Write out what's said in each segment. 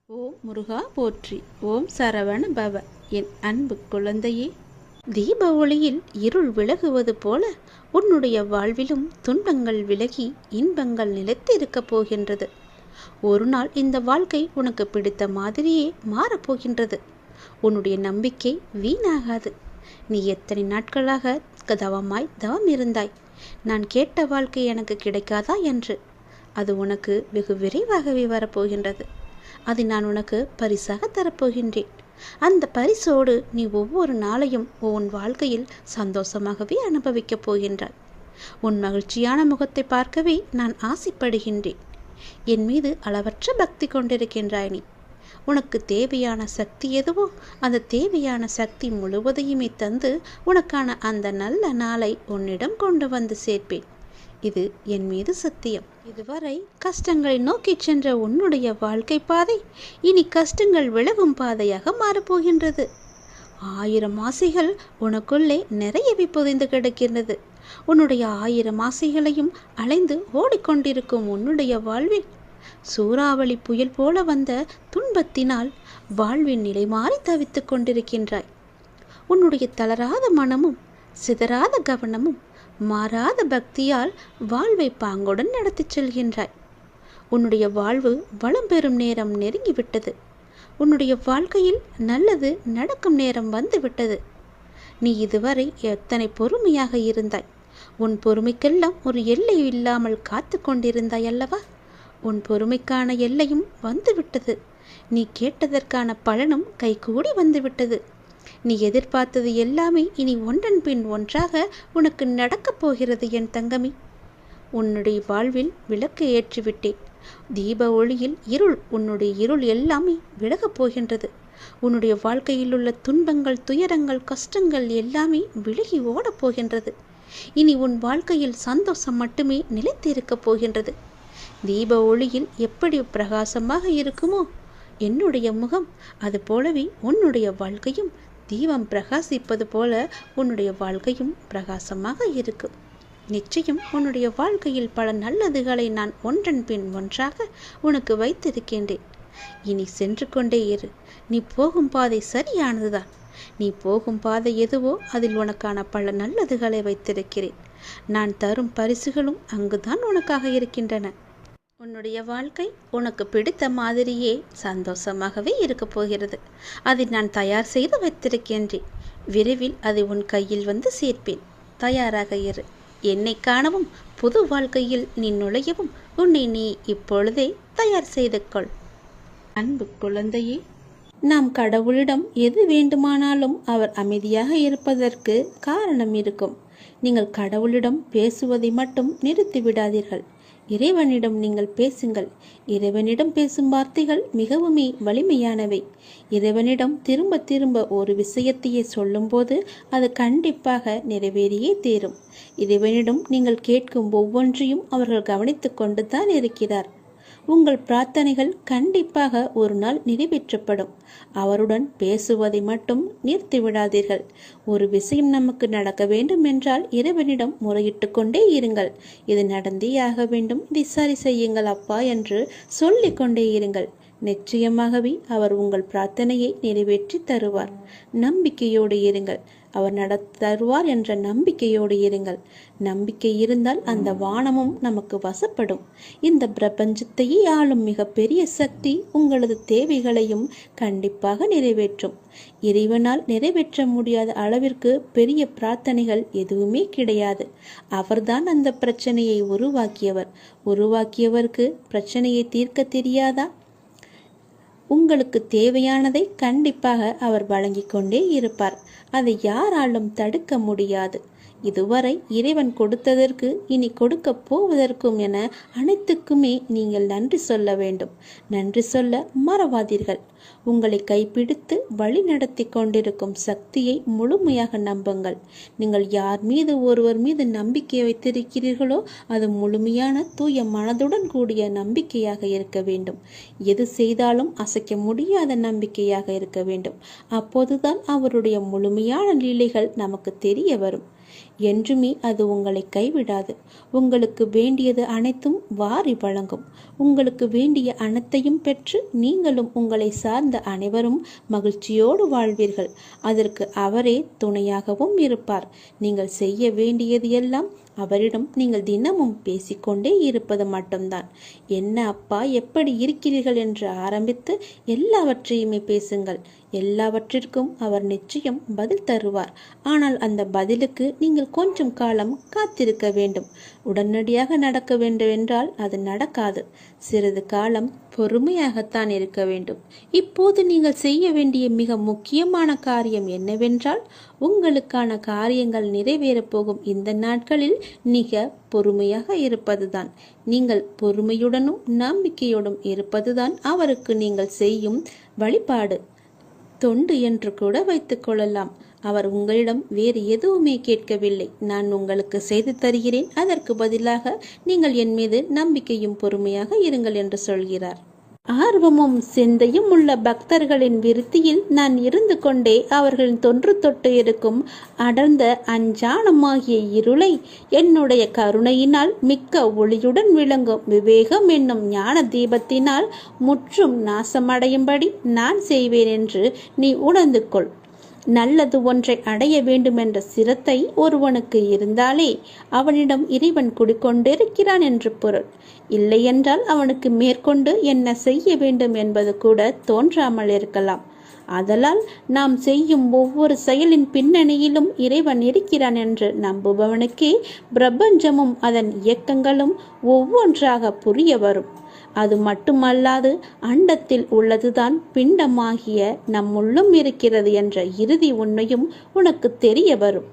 ஓம் முருகா போற்றி. ஓம் சரவண பவ. என் அன்பு குழந்தையே, தீப ஒளியில் இருள் விலகுவது போல உன்னுடைய வாழ்விலும் துன்பங்கள் விலகி இன்பங்கள் நிலைத்திருக்கப் போகின்றது. ஒரு நாள் இந்த வாழ்க்கை உனக்கு பிடித்த மாதிரியே மாறப்போகின்றது. உன்னுடைய நம்பிக்கை வீணாகாது. நீ எத்தனை நாட்களாக தவம் இருந்தாய். நான் கேட்ட வாழ்க்கை எனக்கு கிடைக்காதா என்று. அது உனக்கு வெகு விரைவாகவே வரப்போகின்றது. அதை நான் உனக்கு பரிசாக தரப்போகின்றேன். அந்த பரிசோடு நீ ஒவ்வொரு நாளையும் உன் வாழ்க்கையில் சந்தோஷமாகவே அனுபவிக்கப் போகின்றாய். உன் மகிழ்ச்சியான முகத்தை பார்க்கவே நான் ஆசைப்படுகின்றேன். என் மீது அளவற்ற பக்தி கொண்டிருக்கின்றாய் நீ. உனக்கு தேவையான சக்தி எதுவோ அந்த தேவையான சக்தி முழுவதையுமே தந்து உனக்கான அந்த நல்ல நாளை உன்னிடம் கொண்டு வந்து சேர்ப்பேன். இது என் மீது சத்தியம். இதுவரை கஷ்டங்களை நோக்கி சென்ற உன்னுடைய வாழ்க்கை பாதை இனி கஷ்டங்கள் விலகும் பாதையாக மாறப்போகின்றது. 1000 ஆசைகள் உனக்குள்ளே நிறையவே புதைந்து கிடக்கின்றது. உன்னுடைய 1000 ஆசைகளையும் அலைந்து ஓடிக்கொண்டிருக்கும் உன்னுடைய வாழ்வில் சூறாவளி புயல் போல வந்த துன்பத்தினால் வாழ்வின் நிலை மாறி தவித்துக் கொண்டிருக்கின்றாய். உன்னுடைய தளராத மனமும் சிதறாத கவனமும் மாறாத பக்தியால் வாழ்வை பாங்குடன் நடத்தி செல்கின்றாய். உன்னுடைய வாழ்வு வளம் பெறும் நேரம் நெருங்கிவிட்டது. உன்னுடைய வாழ்க்கையில் நல்லது நடக்கும் நேரம் வந்துவிட்டது. நீ இதுவரை எத்தனை பொறுமையாக இருந்தாய். உன் பொறுமைக்கெல்லாம் ஒரு எல்லை இல்லாமல் காத்து கொண்டிருந்தாய் அல்லவா? உன் பொறுமைக்கான எல்லையும் வந்துவிட்டது. நீ கேட்டதற்கான பலனும் கைகூடி வந்துவிட்டது. நீ எதிர்பார்த்தது எல்லாமே இனி ஒன்றன் பின் ஒன்றாக உனக்கு நடக்கப் போகிறது என் தங்கமி. உன்னுடைய வாழ்வில் விளக்கு ஏற்றிவிட்டேன். தீப ஒளியில் உன்னுடைய இருள் எல்லாமே விலகப் போகின்றது. உன்னுடைய வாழ்க்கையில் உள்ள துன்பங்கள், துயரங்கள், கஷ்டங்கள் எல்லாமே விலகி ஓடப் போகின்றது. இனி உன் வாழ்க்கையில் சந்தோஷம் மட்டுமே நிலைத்திருக்கப் போகின்றது. தீப ஒளியில் எப்படி பிரகாசமாக இருக்குமோ என்னுடைய முகம், அது போலவே உன்னுடைய வாழ்க்கையும் தீபம் பிரகாசிப்பது போல உன்னுடைய வாழ்க்கையும் பிரகாசமாக இருக்கும். நிச்சயம் உன்னுடைய வாழ்க்கையில் பல நல்லதுகளை நான் ஒன்றன் பின் ஒன்றாக உனக்கு வைத்திருக்கின்றேன். இனி சென்று கொண்டே இரு. நீ போகும் பாதை சரியானதுதான். நீ போகும் பாதை எதுவோ அதில் உனக்கான பல நல்லதுகளை வைத்திருக்கிறேன். நான் தரும் பரிசுகளும் அங்குதான் உனக்காக இருக்கின்றன. உன்னுடைய வாழ்க்கை உனக்கு பிடித்த மாதிரியே சந்தோஷமாகவே இருக்கப் போகிறது. அதை நான் தயார் செய்து வைத்திருக்கின்றேன். விரைவில் அதை உன் கையில் வந்து சேர்ப்பேன். தயாராக இரு. என்னை காணவும் புது வாழ்க்கையில் நீ நுழையவும் உன்னை நீ இப்பொழுதே தயார் செய்து கொள். அன்பு குழந்தையே, நாம் கடவுளிடம் எது வேண்டுமானாலும் அவர் அமைதியாக இருப்பதற்கு காரணம் இருக்கும். நீங்கள் கடவுளிடம் பேசுவதை மட்டும் நிறுத்திவிடாதீர்கள். இறைவனிடம் நீங்கள் பேசுங்கள். இறைவனிடம் பேசும் வார்த்தைகள் மிகவுமே வலிமையானவை. இறைவனிடம் திரும்ப திரும்ப ஒரு விஷயத்தையே சொல்லும்போது அது கண்டிப்பாக நிறைவேறியே தீரும். இறைவனிடம் நீங்கள் கேட்கும் ஒவ்வொன்றையும் அவர்கள் கவனித்து கொண்டு தான் இருக்கிறார். உங்கள் பிரார்த்தனைகள் கண்டிப்பாக ஒரு நாள் நிறைவேற்றப்படும். அவருடன் பேசுவதை மட்டும் நிறுத்திவிடாதீர்கள். ஒரு விஷயம் நமக்கு நடக்க வேண்டும் என்றால் இறைவனிடம் முறையிட்டு கொண்டே இருங்கள். இது நடந்தே ஆக வேண்டும், இதை சரி செய்யுங்கள் அப்பா என்று சொல்லிக் கொண்டே இருங்கள். நிச்சயமாகவே அவர் உங்கள் பிரார்த்தனையை நிறைவேற்றி தருவார். நம்பிக்கையோடு இருங்கள். அவர் தருவார் என்ற நம்பிக்கையோடு இருங்கள். நம்பிக்கை இருந்தால் அந்த வானமும் நமக்கு வசப்படும். இந்த பிரபஞ்சத்தையே ஆளும் மிகப்பெரிய சக்தி உங்களது தேவைகளையும் கண்டிப்பாக நிறைவேற்றும். இறைவனால் நிறைவேற்ற முடியாத அளவிற்கு பெரிய பிரார்த்தனைகள் எதுவுமே கிடையாது. அவர்தான் அந்த பிரச்சனையை உருவாக்கியவருக்கு பிரச்சனையை தீர்க்க தெரியாதா? உங்களுக்கு தேவையானதை கண்டிப்பாக அவர் வழங்கிக் கொண்டே இருப்பார். அதை யாராலும் தடுக்க முடியாது. இதுவரை இறைவன் கொடுத்ததற்கு இனி கொடுக்க போவதற்கும் என அனைத்துக்குமே நீங்கள் நன்றி சொல்ல வேண்டும். நன்றி சொல்ல மறவாதீர்கள். உங்களை கைப்பிடித்து வழி நடத்தி கொண்டிருக்கும் சக்தியை முழுமையாக நம்புங்கள். நீங்கள் யார் மீது ஒருவர் மீது நம்பிக்கை வைத்திருக்கிறீர்களோ அது முழுமையான தூய மனதுடன் கூடிய நம்பிக்கையாக இருக்க வேண்டும். எது செய்தாலும் அசைக்க முடியாத நம்பிக்கையாக இருக்க வேண்டும். அப்போதுதான் அவருடைய முழுமையான லீலைகள் நமக்கு தெரிய வரும். என்றுமே அது உங்களை கைவிடாது. உங்களுக்கு வேண்டியது அனைத்தும் வாரி வழங்கும். உங்களுக்கு வேண்டிய அனைத்தையும் பெற்று நீங்களும் உங்களை சார்ந்த அனைவரும் மகிழ்ச்சியோடு வாழ்வீர்கள். அதற்கு அவரே துணையாகவும் இருப்பார். நீங்கள் செய்ய வேண்டியது எல்லாம் அவரிடம் நீங்கள் தினமும் பேசிக்கொண்டே இருப்பது மட்டும்தான். என்ன அப்பா, எப்படி இருக்கிறீர்கள் என்று ஆரம்பித்து எல்லாவற்றையுமே பேசுங்கள். எல்லாவற்றிற்கும் அவர் நிச்சயம் பதில் தருவார். ஆனால் அந்த பதிலுக்கு நீங்கள் கொஞ்சம் காலம் காத்திருக்க வேண்டும். உடனடியாக நடக்க வேண்டும் என்றால் அது நடக்காது. சிறிது காலம் பொறுமையாகத்தான் இருக்க வேண்டும். இப்போது நீங்கள் செய்ய வேண்டிய மிக முக்கியமான காரியம் என்னவென்றால், உங்களுக்கான காரியங்கள் நிறைவேறப் போகும் இந்த நாட்களில் மிக பொறுமையாக இருப்பதுதான். நீங்கள் பொறுமையுடனும் நம்பிக்கையோடும் இருப்பதுதான் அவருக்கு நீங்கள் செய்யும் வழிபாடு, தொண்டு என்று கூட வைத்துக் கொள்ளலாம். அவர் உங்களிடம் வேறு எதுவுமே கேட்கவில்லை. நான் உங்களுக்கு செய்து தருகிறேன், அதற்கு பதிலாக நீங்கள் என் மீது நம்பிக்கையும் பொறுமையாக இருங்கள் என்று சொல்கிறார். ஆர்வமும் சிந்தையும் உள்ள பக்தர்களின் விருத்தியில் நான் இருந்து கொண்டே அவர்களின் தொன்று தொட்டு இருக்கும் அடர்ந்த அஞ்ஞானமாகிய இருளை என்னுடைய கருணையினால் மிக்க ஒளியுடன் விளங்கும் விவேகம் என்னும் ஞான தீபத்தினால் முற்றும் நாசமடையும்படி நான் செய்வேன் என்று நீ உணர்ந்து கொள். நல்லது ஒன்றை அடைய வேண்டுமென்ற சிரத்தை ஒருவனுக்கு இருந்தாலே அவனிடம் இறைவன் குடிக்கொண்டிருக்கிறான் என்று பொருள். இல்லையென்றால் அவனுக்கு மேற்கொண்டு என்ன செய்ய வேண்டும் என்பது கூட தோன்றாமல் இருக்கலாம். ஆதலால் நாம் செய்யும் ஒவ்வொரு செயலின் பின்னணியிலும் இறைவன் இருக்கிறான் என்று நம்புபவனுக்கே பிரபஞ்சமும் அதன் இயக்கங்களும் ஒவ்வொன்றாக புரிய வரும். அது மட்டுமல்லாது அண்டத்தில் உள்ளதுதான் பிண்டமாகிய நம்முள்ளும் இருக்கிறது என்ற இறுதி உண்மையும் உனக்கு தெரிய வரும்.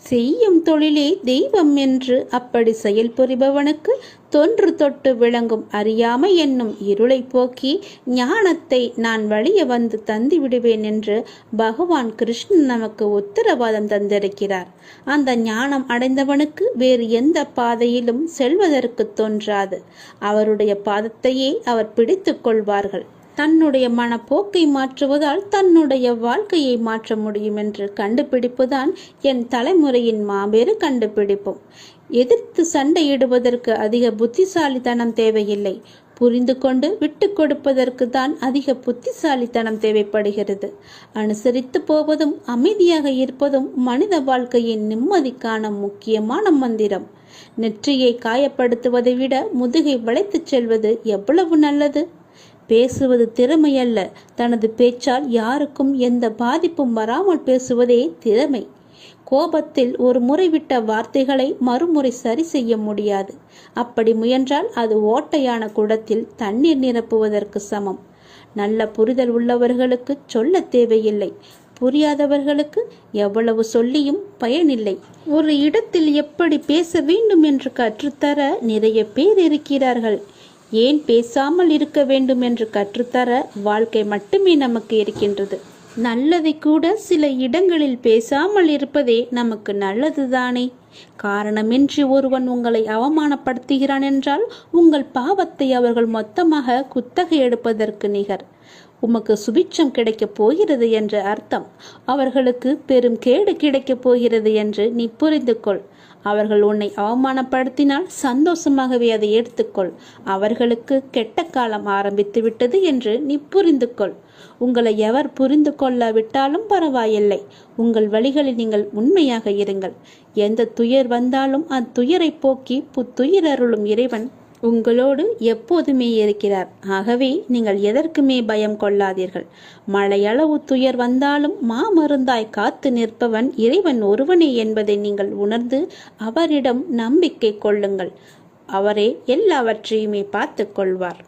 செய்யும் தொழிலே தெய்வம் என்று அப்படி செயல்புரிபவனுக்கு தொன்று தொட்டு விளங்கும் அறியாமை என்னும் இருளை போக்கி ஞானத்தை நான் வழிய வந்து தந்து விடுவேன் என்று பகவான் கிருஷ்ணன் நமக்கு உத்தரவாதம் தந்திருக்கிறார். அந்த ஞானம் அடைந்தவனுக்கு வேறு எந்த பாதையிலும் செல்வதற்கு தோன்றாது. அவருடைய பாதத்தையே அவர் பிடித்து கொள்வார்கள். தன்னுடைய மனப்போக்கை மாற்றுவதால் தன்னுடைய வாழ்க்கையை மாற்ற முடியும் என்று கண்டுபிடிப்புதான் என் தலைமுறையின் மாபெரு கண்டுபிடிப்பும். எதிர்த்து சண்டையிடுவதற்கு அதிக புத்திசாலித்தனம் தேவையில்லை. புரிந்து கொண்டு விட்டு கொடுப்பதற்கு தான் அதிக புத்திசாலித்தனம் தேவைப்படுகிறது. அனுசரித்து போவதும் அமைதியாக இருப்பதும் மனித வாழ்க்கையின் நிம்மதிக்கான முக்கியமான மந்திரம். நெற்றியை காயப்படுத்துவதை விட முதுகை வளைத்துச் செல்வது எவ்வளவு நல்லது. பேசுவது திறமையல்ல, தனது பேச்சால் யாருக்கும் எந்த பாதிப்பும் வராமல் பேசுவதே திறமை. கோபத்தில் ஒரு முறை விட்ட வார்த்தைகளை மறுமுறை சரி செய்ய முடியாது. அப்படி முயன்றால் அது ஓட்டையான குடத்தில் தண்ணீர் நிரப்புவதற்கு சமம். நல்ல புரிதல் உள்ளவர்களுக்கு சொல்ல தேவையில்லை. புரியாதவர்களுக்கு எவ்வளவு சொல்லியும் பயனில்லை. ஒரு இடத்தில் எப்படி பேச வேண்டும் என்று கற்றுத்தர நிறைய பேர் இருக்கிறார்கள். ஏன் பேசாமல் இருக்க வேண்டும் என்று கற்றுத்தர வாழ்க்கை மட்டுமே நமக்கு இருக்கின்றது. நல்லதை கூட சில இடங்களில் பேசாமல் இருப்பதே நமக்கு நல்லதுதானே. காரணமின்றி ஒருவன் உங்களை அவமானப்படுத்துகிறான் என்றால் உங்கள் பாவத்தை அவர்கள் மொத்தமாக குத்தகை எடுப்பதற்கு நிகர். உமக்கு சுபிட்சம் கிடைக்கப் போகிறது என்ற அர்த்தம். அவர்களுக்கு பெரும் கேடு கிடைக்கப் போகிறது என்று நீ புரிந்து கொள். அவர்கள் உன்னை அவமானப்படுத்தினால் சந்தோஷமாகவே அதை எடுத்துக்கொள். அவர்களுக்கு கெட்ட காலம் ஆரம்பித்து விட்டது என்று நீ புரிந்து கொள். உங்களை எவர் புரிந்து கொள்ளாவிட்டாலும் பரவாயில்லை. உங்கள் வழிகளில் நீங்கள் உண்மையாக இருங்கள். எந்த துயர் வந்தாலும் அத்துயரை போக்கி புத்துயிர் அருளும் இறைவன் உங்களோடு எப்போதுமே இருக்கிறார். ஆகவே நீங்கள் எதற்குமே பயம் கொள்ளாதீர்கள். மழையளவு துயர் வந்தாலும் மாமருந்தாய் காத்து நிற்பவன் இறைவன் ஒருவனே என்பதை நீங்கள் உணர்ந்து அவரிடம் நம்பிக்கை கொள்ளுங்கள். அவரே எல்லாவற்றையுமே பார்த்து கொள்வார்.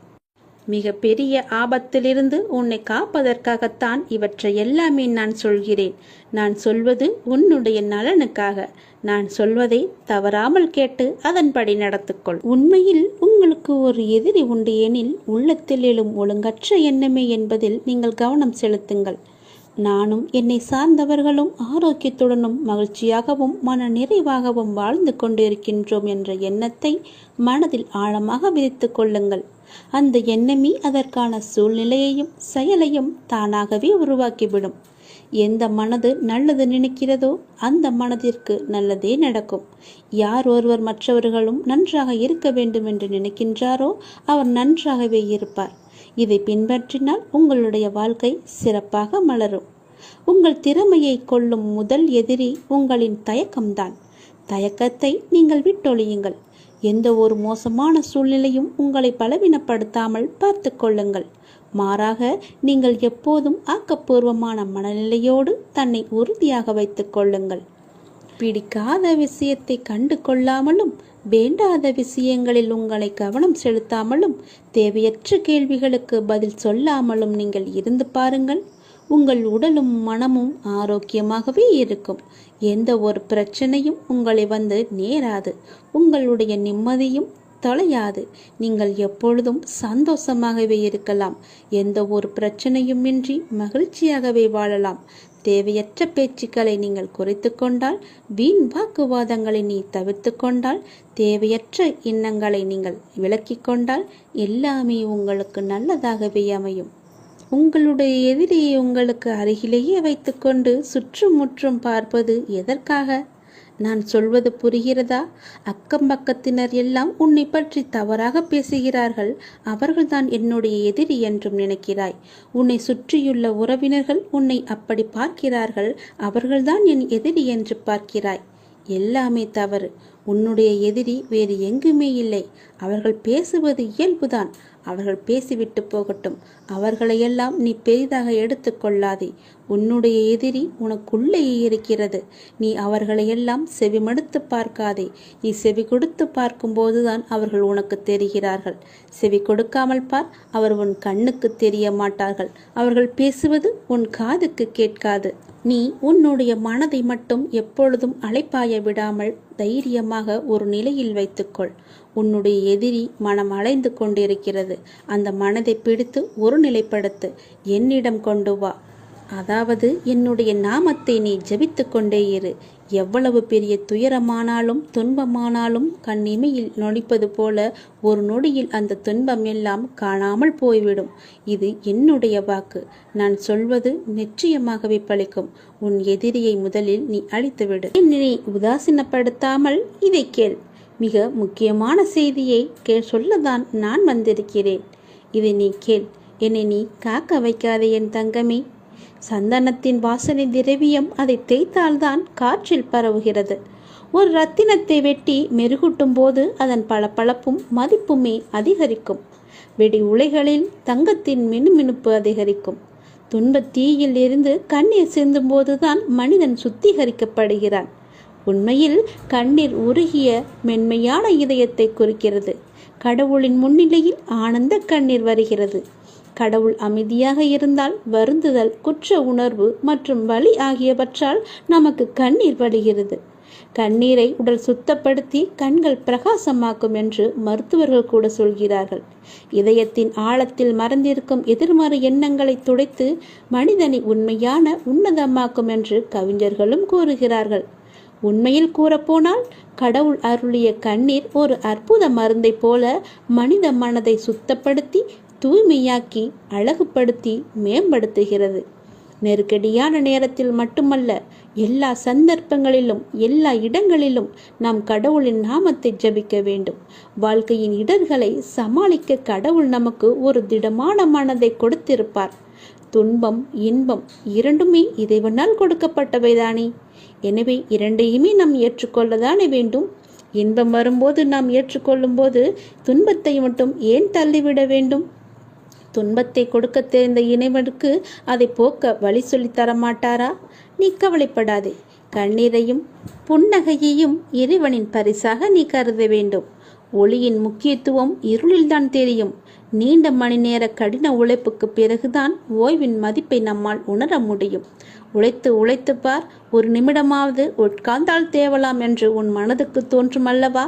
மிக பெரிய ஆபத்திலிருந்து உன்னை காப்பதற்காகத்தான் இவற்றை எல்லாமே நான் சொல்கிறேன். நான் சொல்வது உன்னுடைய நலனுக்காக. நான் சொல்வதை தவறாமல் கேட்டு அதன்படி நடத்துக்கொள். உண்மையில் உங்களுக்கு ஒரு எதிரி உண்டு எனில் உள்ளத்தில் எழும் ஒழுங்கற்ற எண்ணமே என்பதில் நீங்கள் கவனம் செலுத்துங்கள். நானும் என்னை சார்ந்தவர்களும் ஆரோக்கியத்துடனும் மகிழ்ச்சியாகவும் மன நிறைவாகவும் வாழ்ந்து கொண்டிருக்கின்றோம் என்ற எண்ணத்தை மனதில் ஆழமாக விதித்து கொள்ளுங்கள். அந்த எண்ணமே அதற்கான சூழ்நிலையையும் செயலையும் தானாகவே உருவாக்கிவிடும். எந்த மனது நல்லது நினைக்கிறதோ அந்த மனதிற்கு நல்லதே நடக்கும். யார் ஒருவர் மற்றவர்களும் நன்றாக இருக்க வேண்டும் என்று நினைக்கின்றாரோ அவர் நன்றாகவே இருப்பார். இதை பின்பற்றினால் உங்களுடைய வாழ்க்கை சிறப்பாக மலரும். உங்கள் திறமையை கொள்ளும் முதல் எதிரி உங்களின் தயக்கம்தான். தயக்கத்தை நீங்கள் விட்டொழியுங்கள். எந்த ஒரு மோசமான சூழ்நிலையும் உங்களை பலவீனப்படுத்தாமல் பார்த்து கொள்ளுங்கள். மாறாக நீங்கள் எப்போதும் ஆக்கப்பூர்வமான மனநிலையோடு தன்னை உறுதியாக வைத்துக் கொள்ளுங்கள். பிடிக்காத விஷயத்தை கண்டு கொள்ளாமலும் வேண்டாத விஷயங்களில் உங்களை கவனம் செலுத்தாமலும் தேவையற்ற கேள்விகளுக்கு பதில் சொல்லாமலும் நீங்கள் இருந்து பாருங்கள். உங்கள் உடலும் மனமும் ஆரோக்கியமாகவே இருக்கும். எந்த ஒரு பிரச்சனையும் உங்களை வந்து நேராது. உங்களுடைய நிம்மதியும் தொலையாது. நீங்கள் எப்பொழுதும் சந்தோஷமாகவே இருக்கலாம். எந்த ஒரு பிரச்சனையும் இன்றி மகிழ்ச்சியாகவே வாழலாம். தேவையற்ற பேச்சுக்களை நீங்கள் குறைத்து கொண்டால், வீண் வாக்குவாதங்களை நீ தவிர்த்து கொண்டால், தேவையற்ற எண்ணங்களை நீங்கள் விலக்கி கொண்டால் எல்லாமே உங்களுக்கு நல்லதாகவே அமையும். உங்களுடைய எதிரியை உங்களுக்கு அருகிலேயே வைத்துக்கொண்டு சுற்றுமுற்றும் பார்ப்பது எதற்காக? நான் சொல்வது புரிகிறதா? அக்கம் பக்கத்தினர் எல்லாம் உன்னை பற்றி தவறாக பேசுகிறார்கள். அவர்கள்தான் என்னுடைய எதிரி என்றும் நினைக்கிறாய். உன்னை சுற்றியுள்ள உறவினர்கள் உன்னை அப்படி பார்க்கிறார்கள். அவர்கள்தான் என் எதிரி என்று பார்க்கிறாய். எல்லாமே தவறு. உன்னுடைய எதிரி வேறு எங்குமே இல்லை. அவர்கள் பேசுவது இயல்புதான். அவர்கள் பேசிவிட்டு போகட்டும். அவர்களையெல்லாம் நீ பெரிதாக எடுத்துக்கொள்ளாதே. உன்னுடைய எதிரி உனக்குள்ளேயே இருக்கிறது. நீ அவர்களையெல்லாம் செவிமடுத்து பார்க்காதே. நீ செவி கொடுத்து பார்க்கும்போதுதான் அவர்கள் உனக்கு தெரிகிறார்கள். செவி கொடுக்காமல் பார், அவர் உன் கண்ணுக்கு தெரிய மாட்டார்கள். அவர்கள் பேசுவது உன் காதுக்கு கேட்காது. நீ உன்னுடைய மனதை மட்டும் எப்பொழுதும் அலைப்பாய விடாமல் தைரியமாக ஒரு நிலையில் வைத்துக்கொள். உன்னுடைய எதிரி மனம் அலைந்து கொண்டிருக்கிறது. அந்த மனதை பிடித்து ஒரு நிலைப்படுத்து. என்னிடம் கொண்டு வா. அதாவது என்னுடைய நாமத்தை நீ ஜபித்து கொண்டே இரு. எவ்வளவு பெரிய துயரமானாலும் துன்பமானாலும் கண்ணிமையில் நொடிப்பது போல ஒரு நொடியில் அந்த துன்பம் எல்லாம் காணாமல் போய்விடும். இது என்னுடைய வாக்கு. நான் சொல்வது நிச்சயமாகவே பலிக்கும். உன் எதிரியை முதலில் நீ அழித்துவிடு. என்னை உதாசீனப்படுத்தாமல் இதை கேள். மிக முக்கியமான செய்தியை சொல்லதான் நான் வந்திருக்கிறேன். இதை நீ கேள். என்னை நீ காக்க வைக்காதே என் தங்கமே. சந்தனத்தின் வாசனை திரவியம் அதை தேய்த்தால்தான் காற்றில் பரவுகிறது. ஒரு ரத்தினத்தை வெட்டி மெருகூட்டும் போது அதன் பளபளப்பும் மதிப்புமே அதிகரிக்கும். வெடி உலைகளில் தங்கத்தின் மினுமினுப்பு அதிகரிக்கும். துன்பத் தீயில் இருந்து கண்ணீர் சிந்தும் போதுதான் மனிதன் சுத்திகரிக்கப்படுகிறான். உண்மையில் கண்ணீர் உருகிய மென்மையான இதயத்தை குறிக்கிறது. கடவுளின் முன்னிலையில் ஆனந்த கண்ணீர் வருகிறது. கடவுள் அமைதியாக இருந்தால் வருந்துதல், குற்ற உணர்வு மற்றும் வலி ஆகியவற்றால் நமக்கு கண்ணீர் வருகிறது. கண்ணீரை உடல் சுத்தப்படுத்தி கண்கள் பிரகாசமாக்கும் என்று மருத்துவர்கள் கூட சொல்கிறார்கள். இதயத்தின் ஆழத்தில் மறைந்திருக்கும் எதிர்மறை எண்ணங்களை துடைத்து மனிதனை உண்மையான உன்னதமாக்கும் என்று கவிஞர்களும் கூறுகிறார்கள். உண்மையில் கூறப்போனால் கடவுள் அருளிய கண்ணீர் ஒரு அற்புத மருந்தை போல மனித மனதை சுத்தப்படுத்தி தூய்மையாக்கி அழகுபடுத்தி மேம்படுத்துகிறது. நெருக்கடியான நேரத்தில் மட்டுமல்ல, எல்லா சந்தர்ப்பங்களிலும் எல்லா இடங்களிலும் நாம் கடவுளின் நாமத்தை ஜபிக்க வேண்டும். வாழ்க்கையின் இடர்களை சமாளிக்க கடவுள் நமக்கு ஒரு திடமான மனதை கொடுத்திருப்பார். துன்பம் இன்பம் இரண்டுமே இறைவனால் கொடுக்கப்பட்டவைதானே. எனவே இரண்டையுமே நாம் ஏற்றுக்கொள்ளதானே வேண்டும். இன்பம் வரும்போது நாம் ஏற்றுக்கொள்ளும் போது துன்பத்தை மட்டும் ஏன் தள்ளிவிட வேண்டும்? துன்பத்தை கொடுக்க தெரிந்த இறைவனுக்கு அதை போக்க வழி சொல்லி தரமாட்டாரா? நீ கவலைப்படாதே. கண்ணீரையும் புன்னகையையும் இறைவனின் பரிசாக நீ கருத வேண்டும். ஒளியின் முக்கியத்துவம் இருளில்தான் தெரியும். நீண்ட மணி நேர கடின உழைப்புக்கு பிறகுதான் ஓய்வின் மதிப்பை நம்மால் உணர முடியும். உழைத்து உழைத்து பார். ஒரு நிமிடமாவது உட்கார்ந்தால் தேவலாம் என்று உன் மனதுக்கு தோன்றும் அல்லவா?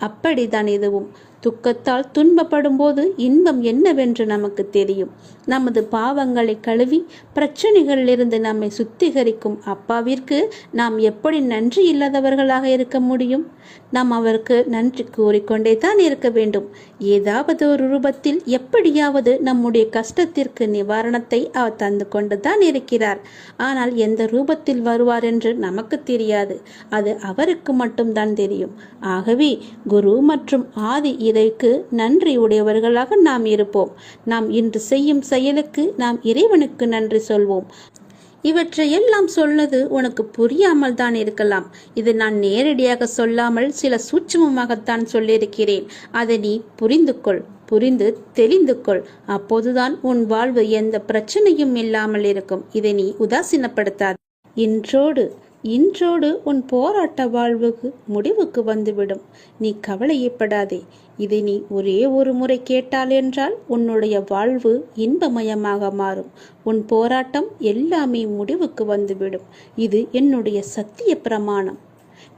அப்படித்தான் இதுவும். துக்கத்தால் துன்பப்படும் போது இன்பம் என்னவென்று நமக்கு தெரியும். நமது பாவங்களை கழுவி பிரச்சனைகளிலிருந்து நம்மை சுத்திகரிக்கும் அப்பாவிற்கு நாம் எப்படி நன்றி இல்லாதவர்களாக இருக்க முடியும்? நாம் அவருக்கு நன்றி கூறிக்கொண்டே தான் இருக்க வேண்டும். ஏதாவது ஒரு ரூபத்தில் எப்படியாவது நம்முடைய கஷ்டத்திற்கு நிவாரணத்தை அவர் தந்து கொண்டு தான் இருக்கிறார். ஆனால் எந்த ரூபத்தில் வருவார் என்று நமக்கு தெரியாது. அது அவருக்கு மட்டும்தான் தெரியும். ஆகவே குரு மற்றும் ஆதி இறைக்கு நன்றி உடையவர்களாக நாம் இருப்போம். நாம் இன்று செய்யும் செயலுக்கு நாம் இறைவனுக்கு நன்றி சொல்வோம். இவற்றையெல்லாம் சொன்னது உனக்கு புரியாமல் தான் இருக்கலாம். இது நான் நேரடியாக சொல்லாமல் சில சூட்சுமமாகத்தான் சொல்லியிருக்கிறேன். அதை நீ புரிந்து தெளிந்து கொள். அப்போதுதான் உன் வாழ்வு எந்த பிரச்சனையும் இல்லாமல் இருக்கும். இதை நீ உதாசீனப்படுத்தாது. இன்றோடு உன் போராட்ட வாழ்வுக்கு முடிவுக்கு வந்துவிடும். நீ கவலையப்படாதே. இதை நீ ஒரே ஒரு முறை கேட்டால் என்றால் உன்னுடைய வாழ்வு இன்பமயமாக மாறும். உன் போராட்டம் எல்லாமே முடிவுக்கு வந்துவிடும். இது என்னுடைய சத்திய பிரமாணம்.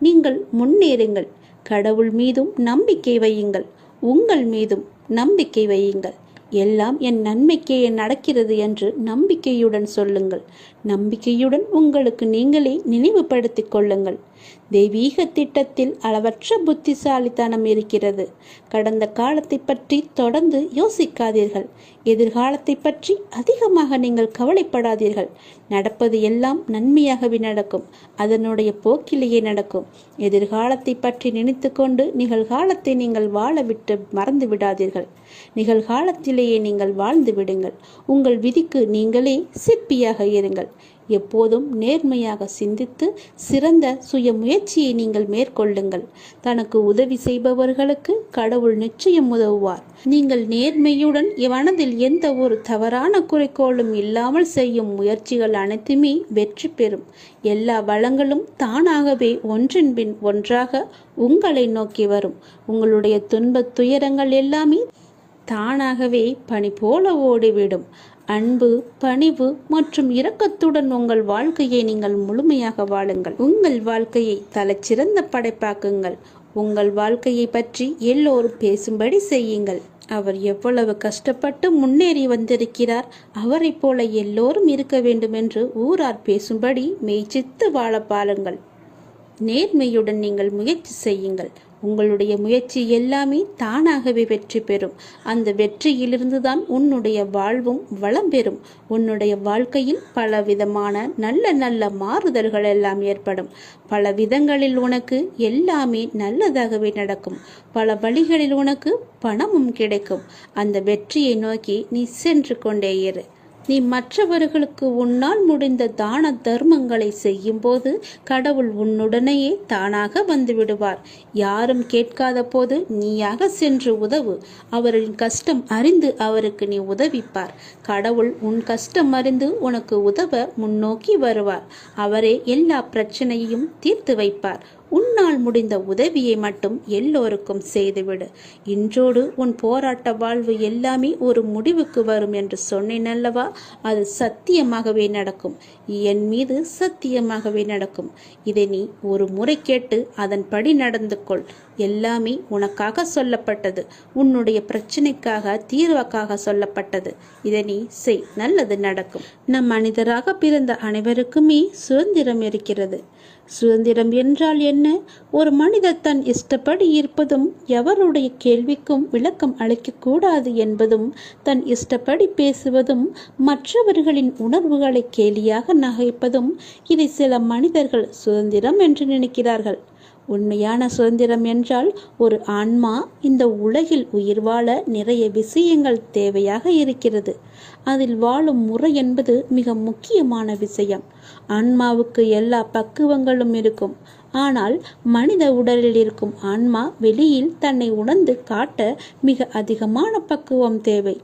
நீங்கள் முன்னேறுங்கள். கடவுள் மீதும் நம்பிக்கை வையுங்கள். உங்கள் மீதும் நம்பிக்கை வையுங்கள். எல்லாம் என் நன்மைக்கே நடக்கிறது என்று நம்பிக்கையுடன் சொல்லுங்கள். நம்பிக்கையுடன் உங்களுக்கு நீங்களே நினைவுபடுத்திக் கொள்ளுங்கள். தெய்வீக திட்டத்தில் அளவற்ற புத்திசாலித்தனம் இருக்கிறது. கடந்த காலத்தை பற்றி தொடர்ந்து யோசிக்காதீர்கள். எதிர்காலத்தை பற்றி அதிகமாக நீங்கள் கவலைப்படாதீர்கள். நடப்பது எல்லாம் நன்மையாகவே நடக்கும். அதனுடைய போக்கிலேயே நடக்கும். எதிர்காலத்தை பற்றி நினைத்து கொண்டு நிகழ்காலத்தை நீங்கள் வாழ விட்டு மறந்து விடாதீர்கள். நிகழ்காலத்திலேயே நீங்கள் வாழ்ந்து விடுங்கள். உங்கள் விதிக்கு நீங்களே சிற்பியாக இருங்கள். எப்போதும் நேர்மையாக சிந்தித்து சிறந்த சுய முயற்சியை நீங்கள் மேற்கொள்ளுங்கள். தனக்கு உதவி செய்பவர்களுக்கு கடவுள் நிச்சயம் உதவுவார். நீங்கள் நேர்மையுடன் மனதில் எந்த ஒரு தவறான குறிக்கோளும் இல்லாமல் செய்யும் முயற்சிகள் அனைத்துமே வெற்றி பெறும். எல்லா வளங்களும் தானாகவே ஒன்றின் பின் ஒன்றாக உங்களை நோக்கி வரும். உங்களுடைய துன்பத் துயரங்கள் எல்லாமே தானாகவே பனி போல ஓடிவிடும். அன்பு, பணிவு மற்றும் இரக்கத்துடன் உங்கள் வாழ்க்கையை நீங்கள் முழுமையாக வாழுங்கள். உங்கள் வாழ்க்கையை தலைச்சிறந்த படைப்பாக்குங்கள். உங்கள் வாழ்க்கையை பற்றி எல்லோரும் பேசும்படி செய்யுங்கள். அவர் எவ்வளவு கஷ்டப்பட்டு முன்னேறி வந்திருக்கிறார், அவரை போல எல்லோரும் இருக்க வேண்டும் என்று ஊரார் பேசும்படி மெய்ச்சித்து வாழ பாருங்கள். நேர்மையுடன் நீங்கள் முயற்சி செய்யுங்கள். உங்களுடைய முயற்சி எல்லாமே தானாகவே வெற்றி பெறும். அந்த வெற்றியிலிருந்து தான் உன்னுடைய வாழ்வும் வளம் பெறும். உன்னுடைய வாழ்க்கையில் பல விதமான நல்ல நல்ல மாறுதல்கள் எல்லாம் ஏற்படும். பல விதங்களில் உனக்கு எல்லாமே நல்லதாகவே நடக்கும். பல வழிகளில் உனக்கு பணமும் கிடைக்கும். அந்த வெற்றியை நோக்கி நீ சென்று கொண்டே இரு. நீ மற்றவர்களுக்கு உன்னால் முடிந்த தான தர்மங்களை செய்யும் போது கடவுள் உன்னுடனேயே தானாக வந்து விடுவார். யாரும் கேட்காத போது நீயாக சென்று உதவு. அவரின் கஷ்டம் அறிந்து அவருக்கு நீ உதவிப்பார். கடவுள் உன் கஷ்டம் அறிந்து உனக்கு உதவ முன்னோக்கி வருவார். அவரே எல்லா பிரச்சனையையும் தீர்த்து வைப்பார். உன்னால் முடிந்த உதவியை மட்டும் எல்லோருக்கும் செய்துவிடு. இன்றோடு உன் போராட்ட வாழ்வு எல்லாமே ஒரு முடிவுக்கு வரும் என்று சொன்னேன் அல்லவா? அது சத்தியமாகவே நடக்கும். என் மீது சத்தியமாகவே நடக்கும். இதை நீ ஒரு முறை கேட்டு அதன்படி நடந்து கொள். எல்லாமே உனக்காக சொல்லப்பட்டது. உன்னுடைய பிரச்சனைக்காக, தீர்வுக்காக சொல்லப்பட்டது. இதை நீ செய், நல்லது நடக்கும். நம் மனிதராக பிறந்த அனைவருக்குமே சுதந்திரம் இருக்கிறது. சுதந்திரம் என்றால் என்ன? ஒரு மனிதர் தன் இஷ்டப்படி இருப்பதும், எவருடைய கேள்விக்கும் விளக்கம் அளிக்கக்கூடாது என்பதும், தன் இஷ்டப்படி பேசுவதும், மற்றவர்களின் உணர்வுகளை கேலியாக நகைப்பதும், இதை சில மனிதர்கள் சுதந்திரம் என்று நினைக்கிறார்கள். உண்மையான சுதந்திரம் என்றால் ஒரு ஆன்மா இந்த உலகில் உயிர் வாழ நிறைய விஷயங்கள் தேவையாக இருக்கிறது. அதில் வாழும் முறை என்பது மிக முக்கியமான விஷயம். ஆன்மாவுக்கு எல்லா பக்குவங்களும் இருக்கும். ஆனால் மனித உடலில் இருக்கும் ஆன்மா வெளியில் தன்னை உணர்ந்து காட்ட மிக அதிகமான பக்குவம் தேவை.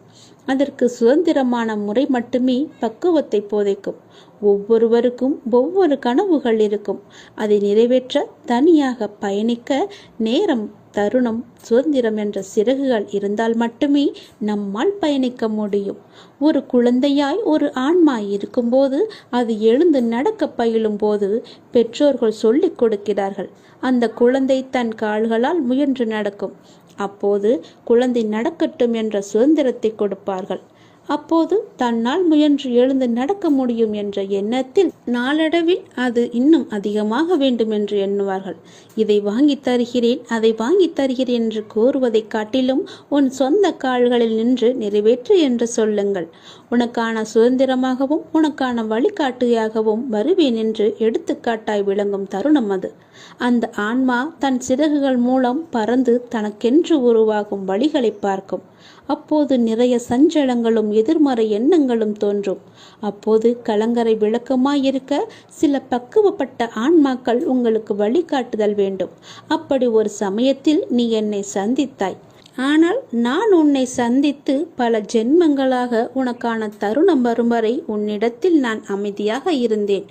அதற்கு சுதந்திரமான முறை மட்டுமே பக்குவத்தை போதைக்கும். ஒவ்வொருவருக்கும் ஒவ்வொரு கனவுகள் இருக்கும். அதை நிறைவேற்ற தனியாக பயணிக்க நேரம், தருணம், சுதந்திரம் என்ற சிறகுகள் இருந்தால் மட்டுமே நம்மால் பயணிக்க முடியும். ஒரு குழந்தையாய் ஒரு ஆன்மா இருக்கும்போது, அது எழுந்து நடக்க பயிலும் போது பெற்றோர்கள் சொல்லிக் கொடுக்கிறார்கள். அந்த குழந்தை தன் கால்களால் முயன்று நடக்கும். அப்போது குழந்தை நடக்கட்டும் என்ற சுதந்திரத்தை கொடுப்பார்கள். அப்போது தன்னால் முயன்று எழுந்து நடக்க முடியும் என்ற எண்ணத்தில் நாளடைவில் அது இன்னும் அதிகமாக வேண்டும் என்று எண்ணுவார்கள். இதை வாங்கி தருகிறேன், அதை வாங்கி தருகிறேன் என்று கூறுவதை காட்டிலும் உன் சொந்த கால்களில் நின்று நிறைவேற்று என்று சொல்லுங்கள். உனக்கான சுதந்திரமாகவும் உனக்கான வழிகாட்டியாகவும் வருவேன் என்று எடுத்துக்காட்டாய் விளங்கும் தருணம் அது. அந்த ஆன்மா தன் சிறகுகள் மூலம் பறந்து தனக்கென்று உருவாகும் வழிகளை பார்க்கும். அப்போது நிறைய சஞ்சலங்களும் எதிர்மறை எண்ணங்களும் தோன்றும். அப்போது கலங்கரை விளக்கமாயிருக்க சில பக்குவப்பட்ட ஆன்மாக்கள் உங்களுக்கு வழிகாட்டுதல் வேண்டும். அப்படி ஒரு சமயத்தில் நீ என்னை சந்தித்தாய். ஆனால் நான் உன்னை சந்தித்து பல ஜென்மங்களாக உனக்கான தருணம் வரும் வரை உன்னிடத்தில் நான் அமைதியாக இருந்தேன்.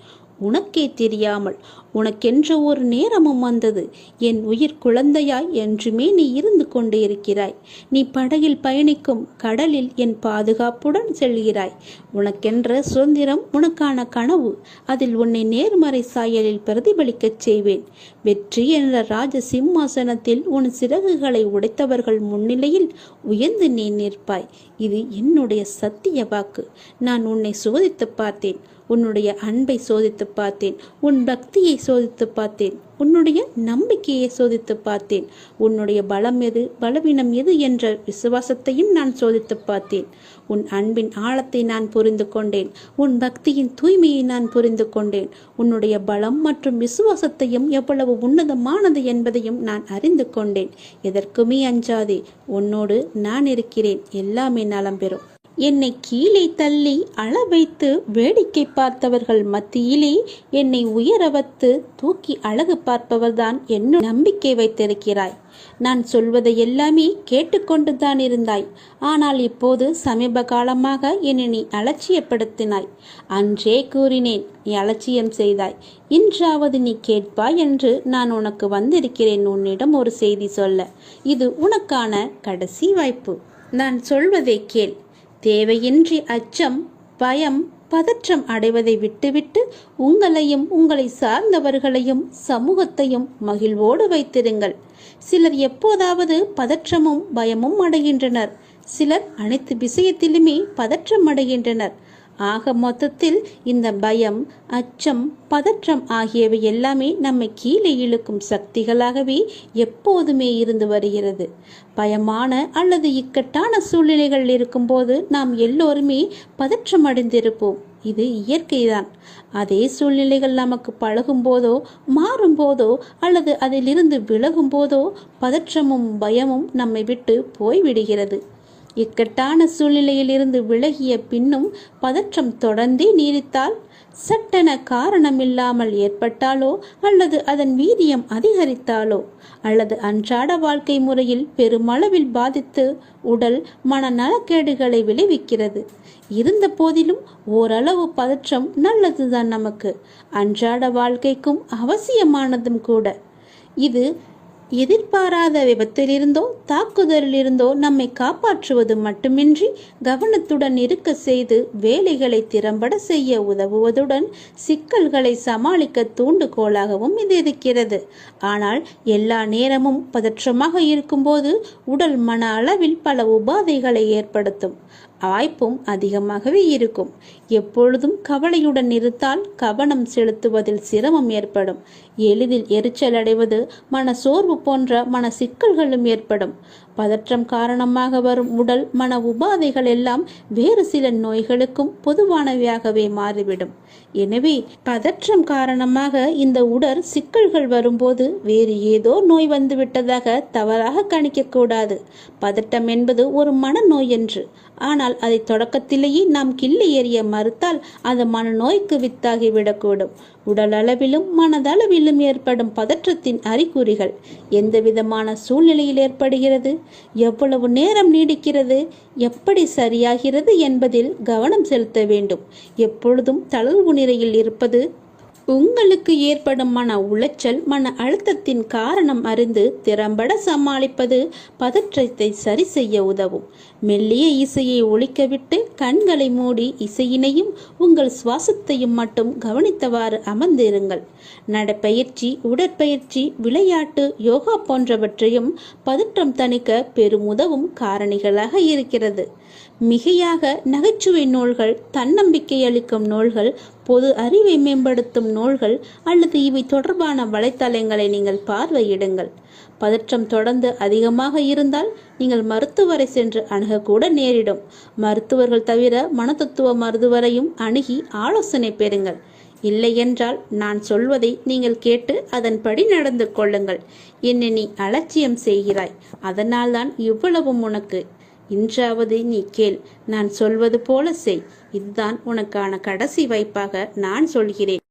உனக்கே தெரியாமல் உனக்கென்ற ஒரு நேரமும் வந்தது. என் உயிர் குழந்தையாய் என்றுமே நீ இருந்து கொண்டு இருக்கிறாய். நீ படகில் பயணிக்கும் கடலில் என் பாதுகாப்புடன் செல்கிறாய். உனக்கென்ற சுதந்திரம், உனக்கான கனவு, அதில் உன்னை நேர்மறை சாயலில் பிரதிபலிக்கச் செய்வேன். வெற்றி என்ற ராஜ சிம்மாசனத்தில் உன் சிறகுகளை உடைத்தவர்கள் முன்னிலையில் உயர்ந்து நீ நிற்பாய். இது என்னுடைய சத்திய வாக்கு. நான் உன்னை சோதித்து பார்த்தேன். உன்னுடைய அன்பை சோதித்து பார்த்தேன். உன் பக்தியை சோதித்து பார்த்தேன். உன்னுடைய நம்பிக்கையை சோதித்து பார்த்தேன். உன்னுடைய பலம் எது, பலவீனம் எது என்ற விசுவாசத்தையும் நான் சோதித்து பார்த்தேன். உன் அன்பின் ஆழத்தை நான் புரிந்து கொண்டேன். உன் பக்தியின் தூய்மையை நான் புரிந்து கொண்டேன். உன்னுடைய பலம் மற்றும் விசுவாசத்தையும் எவ்வளவு உன்னதமானது என்பதையும் நான் அறிந்து கொண்டேன். எதற்குமே அஞ்சாதே, உன்னோடு நான் இருக்கிறேன். எல்லாமே நலம் பெறும். என்னை கீழே தள்ளி அள வைத்து வேடிக்கை பார்த்தவர்கள் மத்தியிலே என்னை உயர வைத்து தூக்கி அழகு பார்ப்பவர்தான் என்ன நம்பிக்கை வைத்திருக்கிறாய். நான் சொல்வதை எல்லாமே கேட்டுக்கொண்டுதான் இருந்தாய். ஆனால் இப்போது சமீப காலமாக என்னை நீ அலட்சியப்படுத்தினாய். அன்றே கூறினேன், நீ அலட்சியம் செய்தாய். இன்றாவது நீ கேட்பாய் என்று நான் உனக்கு வந்திருக்கிறேன் உன்னிடம் ஒரு செய்தி சொல்ல. இது உனக்கான கடைசி வாய்ப்பு. நான் சொல்வதை கேள். தேவையின்றி அச்சம், பயம், பதற்றம் அடைவதை விட்டுவிட்டு உங்களையும் உங்களை சார்ந்தவர்களையும் சமூகத்தையும் மகிழ்வோடு வைத்திருங்கள். சிலர் எப்போதாவது பதற்றமும் பயமும் அடைகின்றனர். சிலர் அனைத்து விஷயத்திலுமே பதற்றம் அடைகின்றனர். ஆக மொத்தத்தில் இந்த பயம், அச்சம், பதற்றம் ஆகியவை எல்லாமே நம்மை கீழே இழுக்கும் சக்திகளாகவே எப்போதுமே இருந்து வருகிறது. பயமான அல்லது இக்கட்டான சூழ்நிலைகள் இருக்கும்போது நாம் எல்லோருமே பதற்றம் அடைந்திருப்போம். இது இயற்கைதான். அதே சூழ்நிலைகள் நமக்கு பழகும் போதோ, மாறும் போதோ, அல்லது அதிலிருந்து விலகும் போதோ பதற்றமும் பயமும் நம்மை விட்டு போய்விடுகிறது. இக்கட்டான சூழ்நிலையில் இருந்து விலகிய பின்னும் பதற்றம் தொடர்ந்தே நீடித்தால், சட்டென காரணமில்லாமல் ஏற்பட்டாலோ அல்லது அதன் வீரியம் அதிகரித்தாலோ அல்லது அன்றாட வாழ்க்கை முறையில் பெருமளவில் பாதித்து உடல் மன நலக்கேடுகளை விளைவிக்கிறது. இருந்த போதிலும் ஓரளவு பதற்றம் நல்லதுதான். நமக்கு அன்றாட வாழ்க்கைக்கும் அவசியமானதும் கூட. இது எதிர்பாராத விபத்திலிருந்தோ தாக்குதலிலிருந்தோ நம்மை காப்பாற்றுவது மட்டுமின்றி கவனத்துடன் இருக்க செய்து வேலைகளை திறம்பட செய்ய உதவுவதுடன் சிக்கல்களை சமாளிக்க தூண்டுகோலாகவும் இது இருக்கிறது. ஆனால் எல்லா நேரமும் பதற்றமாக இருக்கும்போது உடல் மன அளவில் பல உபாதைகளை ஏற்படுத்தும் வாய்ப்பும் அதிகமாகவே இருக்கும். எப்பொழுதும் கவலையுடன் இருந்தால் கவனம் செலுத்துவதில் சிரமம் ஏற்படும். எளிதில் எரிச்சல் அடைவது, மன சோர்வு போன்ற மன சிக்கல்களும் ஏற்படும். பதற்றம் காரணமாக வரும் உடல் மன உபாதைகள் எல்லாம் வேறு சில நோய்களுக்கும் பொதுவானவையாகவே மாறிவிடும். எனவே பதற்றம் காரணமாக இந்த உடல் சிக்கல்கள் வரும்போது வேறு ஏதோ நோய் வந்துவிட்டதாக தவறாக கணிக்கக்கூடாது. பதட்டம் என்பது ஒரு மனநோய் என்று. ஆனால் அதை தொடக்கத்திலேயே நாம் கிள்ளி எறிய மறுத்தால் அது மனநோய்க்கு வித்தாகிவிடக்கூடும். உடல் அளவிலும் மனதளவிலும் ஏற்படும் பதற்றத்தின் அறிகுறிகள் எந்த விதமான சூழ்நிலையில் ஏற்படுகிறது, எவ்வளவு நேரம் நீடிக்கிறது, எப்படி சரியாகிறது என்பதில் கவனம் செலுத்த வேண்டும். எப்பொழுதும் தளர்வு நிலையில் இருப்பது, உங்களுக்கு ஏற்படும் மன உளைச்சல், மன அழுத்தத்தின் காரணம் அறிந்து திறம்பட சமாளிப்பது பதற்றத்தை சரி செய்ய உதவும். மெல்லிய இசையை ஒலிக்கவிட்டு கண்களை மூடி இசையினையும் உங்கள் சுவாசத்தையும் மட்டும் கவனித்தவாறு அமர்ந்திருங்கள். நடைப்பயிற்சி, உடற்பயிற்சி, விளையாட்டு, யோகா போன்றவற்றையும் பதற்றம் தணிக்க பெருமுதவும் காரணிகளாக இருக்கிறது. மிகையாக நகைச்சுவை நூல்கள், தன்னம்பிக்கை அளிக்கும் நூல்கள், பொது அறிவை மேம்படுத்தும் நூல்கள் அல்லது இவை தொடர்பான வலைத்தளங்களை நீங்கள் பார்வையிடுங்கள். பதற்றம் தொடர்ந்து அதிகமாக இருந்தால் நீங்கள் மருத்துவரை சென்று அணுகக்கூட நேரிடும். மருத்துவர்கள் தவிர மனதத்துவ மருத்துவரையும் அணுகி ஆலோசனை பெறுங்கள். இல்லையென்றால் நான் சொல்வதை நீங்கள் கேட்டு அதன்படி நடந்து கொள்ளுங்கள். என்னை நீ அலட்சியம் செய்கிறாய், அதனால்தான் இவ்வளவும் உனக்கு. இன்றாவது நீ கேள், நான் சொல்வது போல செய். இதுதான் உனக்கான கடைசி வாய்ப்பாக நான் சொல்கிறேன்.